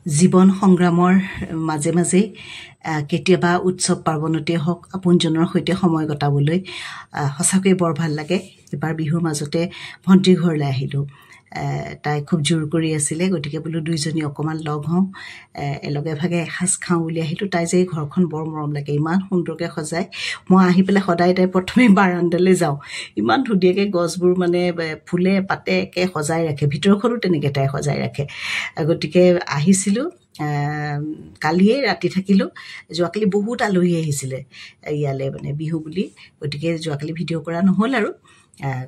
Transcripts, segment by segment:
জীৱন সংগ্ৰামৰ মাজে মাজে কেতিয়াবা উৎসৱ পাৰ্বণতে হওক আপোনজনৰ সৈতে সময় কটাবলৈ সঁচাকৈ বৰ ভাল লাগে। এবাৰ বিহুৰ মাজতে ভণ্টিৰ ঘৰলৈ আহিলোঁ। তাই খুব জোৰ কৰি আছিলে, গতিকে বোলো দুইজনী অকণমান লগ হওঁ, এলগে ভাগে এসাঁজ খাওঁ বুলি আহিলোঁ। তাই যে ঘৰখন বৰ মৰম লাগে, ইমান সুন্দৰকৈ সজায়। মই আহি পেলাই সদায় তাই প্ৰথমে বাৰাণ্ডালৈ যাওঁ, ইমান ধুনীয়াকৈ গছবোৰ মানে ফুলে পাতে একে সজাই ৰাখে, ভিতৰখনো তেনেকৈ তাই সজাই ৰাখে। গতিকে আহিছিলোঁ, কালিয়ে ৰাতি থাকিলোঁ। যোৱাকালি বহুত আলহী আহিছিলে ইয়ালৈ মানে বিহু বুলি, গতিকে যোৱাকালি ভিডিঅ' কৰা নহ'ল আৰু।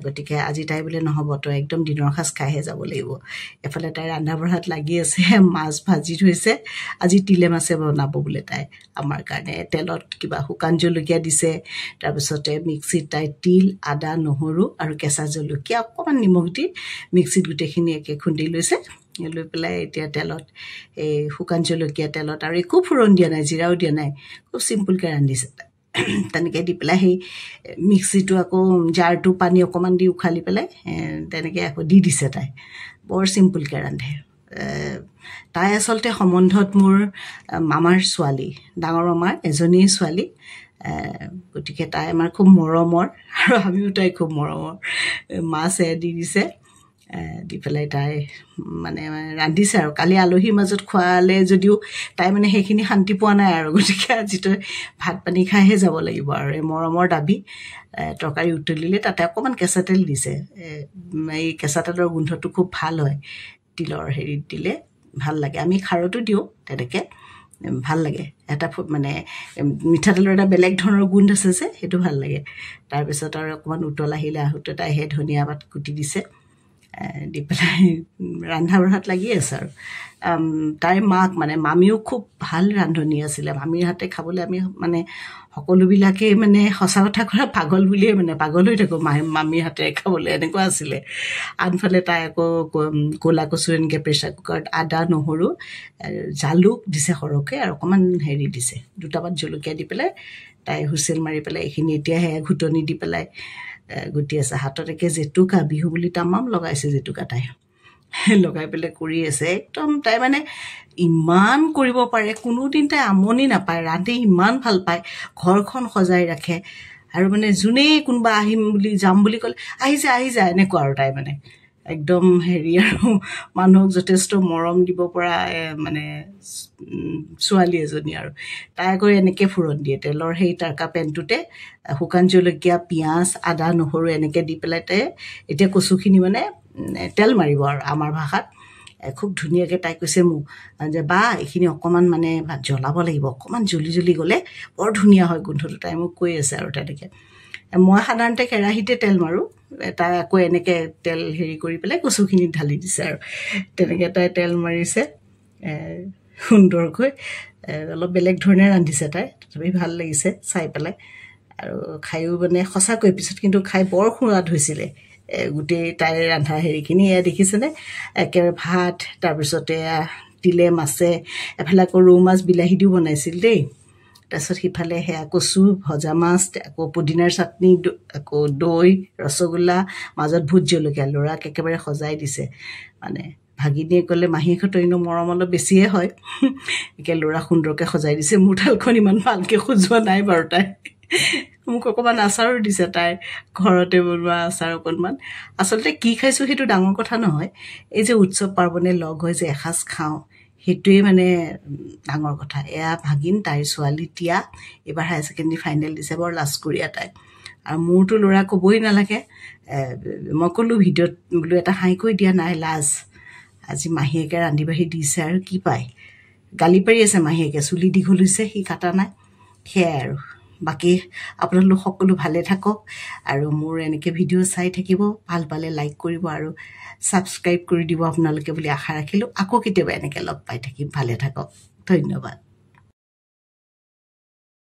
গতিকে আজি তাই বোলে নহ'ব, তই একদম দিনৰ সাঁজ খাইহে যাব লাগিব। এফালে তাই ৰন্ধা বঢ়াত লাগি আছে, মাছ ভাজি থৈছে, আজি তিলে মাছে বনাব বোলে তাই আমাৰ কাৰণে। তেলত কিবা শুকান জলকীয়া দিছে, তাৰপিছতে মিক্সিত তাই তিল, আদা, নহৰু আৰু কেঁচা জলকীয়া অকণমান নিমখ দি মিক্সিত গোটেইখিনি একে খুন্দি লৈছে। লৈ পেলাই এতিয়া তেলত এই শুকান জলকীয়া তেলত, আৰু একো ফোৰণ দিয়া নাই, জিৰাও দিয়া নাই, খুব চিম্পুলকৈ ৰান্ধিছে তাই। তেনেকৈ দি পেলাই সেই মিক্সিটো আকৌ জাৰটো পানী অকণমান দি উখালি পেলাই তেনেকৈ আকৌ দি দিছে তাই। বৰ চিম্পুলকৈ ৰান্ধে তাই। আচলতে সম্বন্ধত মোৰ মামাৰ ছোৱালী, ডাঙৰ মামাৰ এজনীয়ে ছোৱালী। গতিকে তাই আমাৰ খুব মৰমৰ, আৰু আমিও তাই খুব মৰমৰ। মাছ দি দিছে, দি পেলাই তাই মানে ৰান্ধিছে আৰু। কালি আলহীৰ মাজত খোৱালে যদিও তাই মানে সেইখিনি শান্তি পোৱা নাই আৰু। গতিকে আজি তই ভাত পানী খাইহে যাব লাগিব আৰু, এই মৰমৰ দাবী। তৰকাৰী উতলিলে তাতে অকণমান কেঁচা তেল দিছে। এই কেঁচা তেলৰ গোন্ধটো খুব ভাল হয়, তিলৰ হেৰিত দিলে ভাল লাগে। আমি খাৰতো দিওঁ তেনেকৈ, ভাল লাগে। এটা মানে মিঠাতেলৰ এটা বেলেগ ধৰণৰ গোন্ধ আছে যে, সেইটো ভাল লাগে। তাৰপিছত আৰু অকণমান উতল আহিলে আহোঁতে তাই সেই ধনিয়া পাত কুটি দিছে, দি পেলাই ৰন্ধা বঢ়াত লাগি আছে আৰু। তাইৰ মাক মানে মামীও খুব ভাল ৰান্ধনি আছিলে। মামীৰ হাতে খাবলৈ আমি মানে সকলোবিলাকেই মানে সঁচা কথা কৰা পাগল বুলিয়ে মানে পাগল হৈ থাকোঁ মামীৰ হাতেৰে খাবলৈ, এনেকুৱা আছিলে। আনফালে তাই আকৌ ক'লা কচু এনেকৈ প্ৰেছাৰ কুকাৰত আদা, নহৰু, জালুক দিছে সৰহকৈ, আৰু অকণমান হেৰি দিছে, দুটামান জলকীয়া দি পেলাই তাই হুইচেল মাৰি পেলাই এইখিনি এতিয়া সেয়া ঘুটনি দি পেলাই গুটি আছে। হাতত একে জেতুকা, বিহু বুলি তামাম লগাইছে জেতুকা তাই, লগাই পেলাই কৰি আছে একদম। তাই মানে ইমান কৰিব পাৰে, কোনোদিন তাই আমনি নাপায়, ৰান্ধি ইমান ভাল পায়, ঘৰখন সজাই ৰাখে। আৰু মানে যোনেই কোনোবা আহিম বুলি যাম বুলি ক'লে আহি যায় এনেকুৱা আৰু। তাই মানে একদম হেৰি আৰু, মানুহক যথেষ্ট মৰম দিব পৰা মানে ছোৱালী এজনী আৰু। তাই আকৌ এনেকৈ ফোৰণ দিয়ে, তেলৰ সেই তাৰকা পেনটোতে শুকান জলকীয়া, পিঁয়াজ, আদা, নহৰু এনেকৈ দি পেলাই তাই এতিয়া কচুখিনি মানে তেল মাৰিব আৰু আমাৰ ভাষাত। খুব ধুনীয়াকৈ তাই কৈছে মোক যে বা এইখিনি অকণমান মানে জ্বলাব লাগিব, অকণমান জ্বলি গ'লে বৰ ধুনীয়া হয় গোন্ধটো, তাই মোক কৈ আছে আৰু। তেনেকৈ মই সাধাৰণতে কেৰাহীতে তেল মাৰোঁ, তাই আকৌ এনেকৈ তেল হেৰি কৰি পেলাই কচুখিনিত ঢালি দিছে আৰু। তেনেকৈ তাই তেল মাৰিছে সুন্দৰকৈ, অলপ বেলেগ ধৰণে ৰান্ধিছে তাই, তথাপি ভাল লাগিছে চাই পেলাই। আৰু খায়ো মানে সঁচাকৈ পিছত কিন্তু খাই বৰ সোৱাদ হৈছিলে গোটেই তাইৰ ৰন্ধা হেৰিখিনি। এয়া দেখিছেনে, একেবাৰে ভাত, তাৰপিছতে তিলে মাছে, এফালে আকৌ ৰৌ মাছ বিলাহী দিও বনাইছিল দেই। তাৰপিছত সিফালে সেয়া কচু, ভজা মাছ, আকৌ পুদিনাৰ চাটনি, আকৌ দৈ, ৰসগোল্লা, মাজত ভোট জলকীয়া। ল'ৰাক একেবাৰে সজাই দিছে মানে। ভাগিনীয়ে ক'লে মাহীয়েকৰ তইনো মৰম অলপ বেছিয়ে হয়, একে ল'ৰা সুন্দৰকৈ সজাই দিছে। মোৰ থালখন ইমান ভালকৈ সজোৱা নাই বাৰু তাই। মোক অকণমান আচাৰো দিছে, তাই ঘৰতে বনোৱা আচাৰ অকণমান। আচলতে কি খাইছোঁ সেইটো ডাঙৰ কথা নহয়, এই যে উৎসৱ পাৰ্বণে লগ হৈ যে এসাঁজ খাওঁ, সেইটোৱে মানে ডাঙৰ কথা। এয়া ভাগিন, তাইৰ ছোৱালী টিয়া, এইবাৰ হায়াৰ ছেকেণ্ডেৰী ফাইনেল দিছে, বৰ লাজকুৰীয়া তাই। আৰু মোৰতো ল'ৰা ক'বই নালাগে। মই ক'লোঁ ভিডিঅ'ত বোলো এটা হাঁহি কৈ দিয়া নাই, লাজ। আজি মাহীয়েকে ৰান্ধি বাঢ়ি দিছে আৰু কি পায়, গালি পাৰি আছে মাহীয়েকে, চুলি দীঘল হৈছে সি কাটা নাই, সেয়াই আৰু। বাকী আপোনালোক সকলো ভালে থাকক, আৰু মোৰ এনেকৈ ভিডিঅ' চাই থাকিব, ভাল পালে লাইক কৰিব আৰু ছাবস্ক্ৰাইব কৰি দিব আপোনালোকে বুলি আশা ৰাখিলোঁ। আকৌ কেতিয়াবা এনেকৈ লগ পাই থাকিম। ভালে থাকক, ধন্যবাদ।